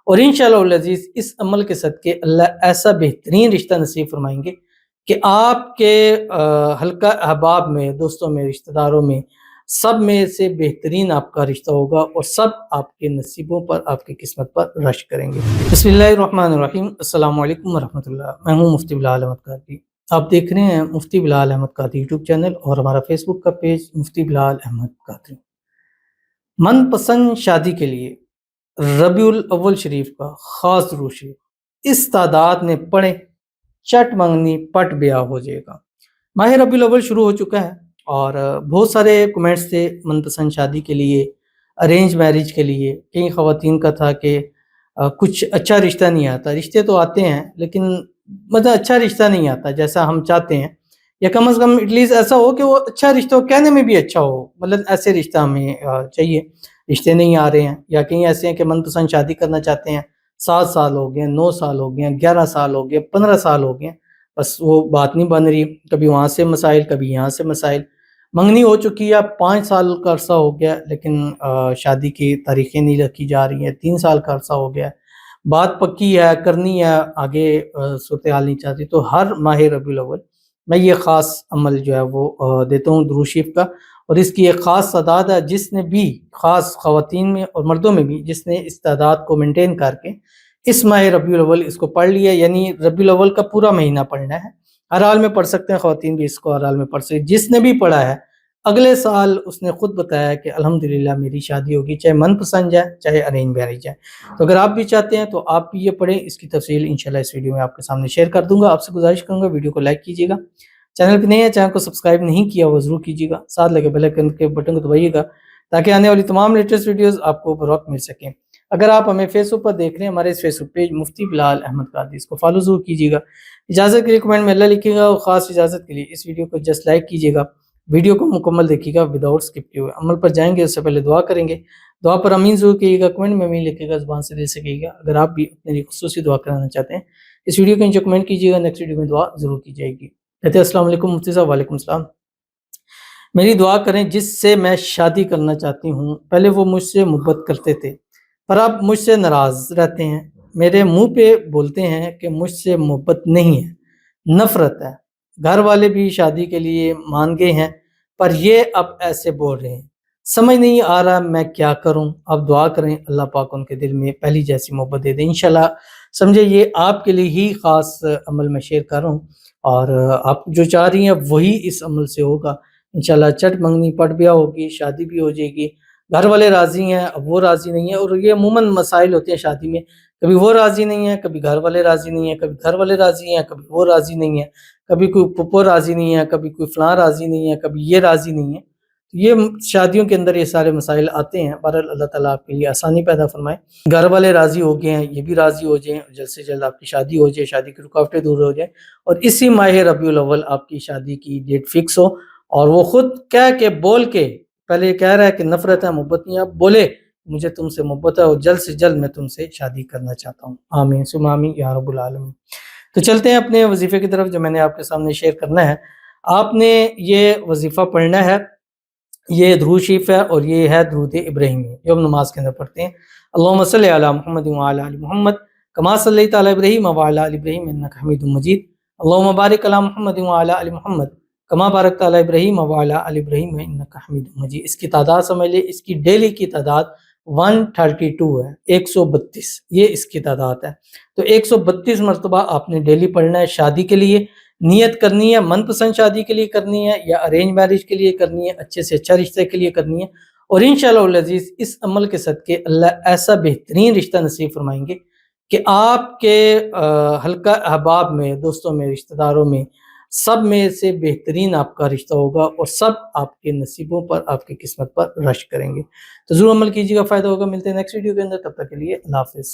اور انشاءاللہ العزیز اس عمل کے صدقے اللہ ایسا بہترین رشتہ نصیب فرمائیں گے کہ آپ کے حلقہ احباب میں، دوستوں میں، رشتہ داروں میں، سب میں سے بہترین آپ کا رشتہ ہوگا اور سب آپ کے نصیبوں پر، آپ کی قسمت پر رش کریں گے۔ بسم اللہ الرحمن الرحیم۔ السلام علیکم ورحمۃ اللہ۔ میں ہوں مفتی بلال احمد قادری۔ آپ دیکھ رہے ہیں مفتی بلال احمد قادری یوٹیوب چینل اور ہمارا فیس بک کا پیج مفتی بلال احمد قادری۔ من پسند شادی کے لیے ربیع الاول شریف کا خاص درود شریف اس تعداد میں پڑھیں، چٹ منگنی پٹ بیاہ ہو جائے گا۔ ماہ ربیع الاول شروع ہو چکا ہے اور بہت سارے کمنٹس تھے من پسند شادی کے لیے، ارینج میرج کے لیے۔ کئی خواتین کا تھا کہ کچھ اچھا رشتہ نہیں آتا، رشتے تو آتے ہیں لیکن مطلب اچھا رشتہ نہیں آتا جیسا ہم چاہتے ہیں، یا کم از کم ایٹ لیسٹ ایسا ہو کہ وہ اچھا رشتہ ہو، کہنے میں بھی اچھا ہو، مطلب ایسے رشتہ ہمیں چاہیے۔ رشتے نہیں آ رہے ہیں، یا کہیں ایسے ہیں کہ من پسند شادی کرنا چاہتے ہیں، 7 سال ہو گئے، 9 سال ہو گئے، 11 سال ہو گئے، 15 سال ہو گئے، بس وہ بات نہیں بن رہی، کبھی وہاں سے مسائل، کبھی یہاں سے مسائل۔ منگنی ہو چکی ہے، 5 سال کا عرصہ ہو گیا لیکن شادی کی تاریخیں نہیں رکھی جا رہی ہیں، 3 سال کا عرصہ ہو گیا، بات پکی ہے، کرنی ہے، آگے صورتحال نہیں چاہتی۔ تو ہر ماہ ربیع الاول میں یہ خاص عمل جو ہے وہ دیتا ہوں درود شریف کا، اور اس کی ایک خاص تعداد ہے جس نے بھی، خاص خواتین میں اور مردوں میں بھی، جس نے اس تعداد کو مینٹین کر کے اس ماہ ربیع الاول اس کو پڑھ لیا، یعنی ربیع الاول کا پورا مہینہ پڑھنا ہے۔ ہر حال میں پڑھ سکتے ہیں، خواتین بھی اس کو ہر حال میں پڑھ سکتے ہیں۔ جس نے بھی پڑھا ہے اگلے سال اس نے خود بتایا کہ الحمدللہ میری شادی ہوگی، چاہے من پسند جائے چاہے ارینج میرج جائے۔ تو اگر آپ بھی چاہتے ہیں تو آپ بھی یہ پڑھیں، اس کی تفصیل انشاءاللہ اس ویڈیو میں آپ کے سامنے شیئر کر دوں گا۔ آپ سے گزارش کروں گا ویڈیو کو لائک کیجیے گا، چینل پہ نہیں ہے چینل کو سبسکرائب نہیں کیا وہ ضرور کیجیے گا، ساتھ لگے بیل آئیکن کے بٹن کو دبائیے گا تاکہ آنے والی تمام لیٹسٹ ویڈیوز آپ کو بر وقت مل سکیں۔ اگر آپ ہمیں فیس بک پر دیکھ رہے ہیں، ہمارے اس فیس بک پیج مفتی بلال احمد قادری، اس کو فالو ضرور کیجیے گا۔ اجازت کے لیے کمنٹ میں اللہ لکھیے گا، اور خاص اجازت کے لیے اس ویڈیو کو جسٹ لائک کیجیے گا۔ ویڈیو کو مکمل دیکھیے گا وداؤٹ اسکپ کیے ہوئے۔ عمل پر جائیں گے اس سے پہلے دعا کریں گے، دعا پر امین ضرور کیجیے گا، کمنٹ میں امین لکھیے گا، زبان سے دل سے کہیے گا۔ اگر آپ بھی اپنے لیے خصوصی دعا کرانا چاہتے ہیں اس ویڈیو کو نیچے کمنٹ کیجیے گا، نیکسٹ ویڈیو میں دعا ضرور کی جائے گی۔ کہتے ہیں السلام علیکم مفتی صاحب۔ وعلیکم السلام۔ میری دعا کریں جس سے میں شادی کرنا چاہتی ہوں، پہلے وہ مجھ سے محبت کرتے تھے پر اب مجھ سے ناراض رہتے ہیں، میرے منہ پہ بولتے ہیں کہ مجھ سے محبت نہیں ہے، نفرت ہے، گھر والے بھی شادی کے لیے مان گئے ہیں پر یہ اب ایسے بول رہے ہیں، سمجھ نہیں آ رہا میں کیا کروں۔ اب دعا کریں اللہ پاک ان کے دل میں پہلی جیسی محبت دے دیں۔ انشاءاللہ سمجھے یہ آپ کے لیے ہی خاص عمل میں شیئر کر رہا ہوں، اور آپ جو چاہ رہی ہیں وہی اس عمل سے ہوگا انشاءاللہ۔ چٹ منگنی پٹ بیاہ ہوگی، شادی بھی ہو جائے گی، گھر والے راضی ہیں، اب وہ راضی نہیں ہیں، اور یہ عموماً مسائل ہوتے ہیں شادی میں، کبھی وہ راضی نہیں ہے، کبھی گھر والے راضی نہیں ہیں، کبھی گھر والے راضی ہیں، کبھی وہ راضی نہیں ہے، کبھی کوئی پھپھو راضی نہیں ہے، کبھی کوئی فلاں راضی نہیں ہے، کبھی یہ راضی نہیں ہے۔ یہ شادیوں کے اندر یہ سارے مسائل آتے ہیں۔ بہرحال اللہ تعالیٰ آپ کے لیے آسانی پیدا فرمائے، گھر والے راضی ہو گئے ہیں، یہ بھی راضی ہو جائیں، جلد سے جلد آپ کی شادی ہو جائے، شادی کی رکاوٹیں دور ہو جائیں، اور اسی ماہ ربیع الاول آپ کی شادی کی ڈیٹ فکس ہو، اور وہ خود کہہ کے بول کے، پہلے کہہ رہا ہے کہ نفرت ہے محبت نہیں ہے، اب بولے مجھے تم سے محبت ہے اور جلد سے جلد میں تم سے شادی کرنا چاہتا ہوں۔ آمین ثم آمین یا رب العالمین۔ تو چلتے ہیں اپنے وظیفے کی طرف جو میں نے آپ کے سامنے شیئر کرنا ہے۔ آپ نے یہ وظیفہ پڑھنا ہے، یہ درود شریف ہے اور یہ ہے درود ابراہیمی جو ہم نماز کے اندر پڑھتے ہیں۔ اللہم صلی علی محمد وعلی آل محمد کما صلیت علی ابراہیم وعلی آل ابراہیم انک حمید مجید۔ اللہم بارک علی محمد وعلی آل محمد کما بارکت علی ابراہیم وعلی آل ابراہیم انک حمید مجید۔ اس کی تعداد سمجھ لیں، اس کی ڈیلی کی تعداد 132 ہے، 132 یہ اس کی تعداد ہے۔ تو 132 مرتبہ آپ نے ڈیلی پڑھنا ہے۔ شادی کے لیے نیت کرنی ہے، من پسند شادی کے لیے کرنی ہے یا ارینج میرج کے لیے کرنی ہے، اچھے سے اچھا رشتے کے لیے کرنی ہے، اور انشاءاللہ العزیز اس عمل کے صدقے اللہ ایسا بہترین رشتہ نصیب فرمائیں گے کہ آپ کے حلقہ احباب میں، دوستوں میں، رشتہ داروں میں، سب میں سے بہترین آپ کا رشتہ ہوگا اور سب آپ کے نصیبوں پر، آپ کی قسمت پر رش کریں گے۔ تو ضرور عمل کیجیے گا، فائدہ ہوگا۔ ملتے ہیں نیکسٹ ویڈیو کے اندر، تب تک کے لیے اللہ حافظ۔